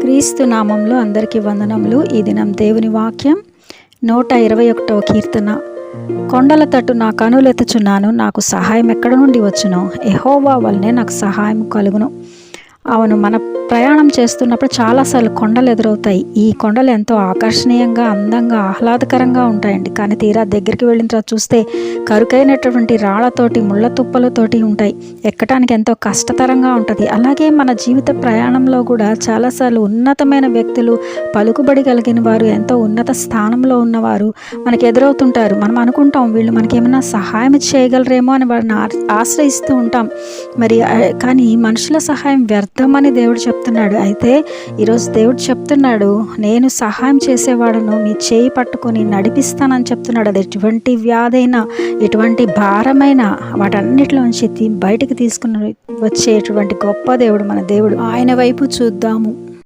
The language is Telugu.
క్రీస్తు నామంలో అందరికీ వందనములు. ఈ దినం దేవుని వాక్యం 121వ కీర్తన. కొండల తట్టు నా కనులెత్తుచున్నాను, నాకు సహాయం ఎక్కడ నుండి వచ్చును? యెహోవా వలనే నాకు సహాయం కలుగును. అవును, మన ప్రయాణం చేస్తున్నప్పుడు చాలాసార్లు కొండలు ఎదురవుతాయి. ఈ కొండలు ఎంతో ఆకర్షణీయంగా, అందంగా, ఆహ్లాదకరంగా ఉంటాయండి. కానీ తీరా దగ్గరికి వెళ్ళిన తర్వాత చూస్తే కరుకైనటువంటి రాళ్లతోటి, ముళ్ళ తుప్పలతోటి ఉంటాయి. ఎక్కడానికి ఎంతో కష్టతరంగా ఉంటుంది. అలాగే మన జీవిత ప్రయాణంలో కూడా చాలాసార్లు ఉన్నతమైన వ్యక్తులు, పలుకుబడి కలిగిన వారు, ఎంతో ఉన్నత స్థానంలో ఉన్నవారు మనకు ఎదురవుతుంటారు. మనం అనుకుంటాం వీళ్ళు మనకేమైనా సహాయం చేయగలరేమో అని వారిని ఆశ్రయిస్తూ ఉంటాం. కానీ మనుషుల సహాయం వ్యర్థమని దేవుడు చెప్తున్నాడు. అయితే ఈరోజు దేవుడు చెప్తున్నాడు, నేను సహాయం చేసేవాడును, మీ చేయి పట్టుకొని నడిపిస్తానని చెప్తున్నాడు. అది ఎటువంటి వ్యాధైనా, ఎటువంటి భారమైన వాటన్నిటిలోంచి బయటికి తీసుకుని వచ్చేటువంటి గొప్ప దేవుడు మన దేవుడు. ఆయన వైపు చూద్దాము.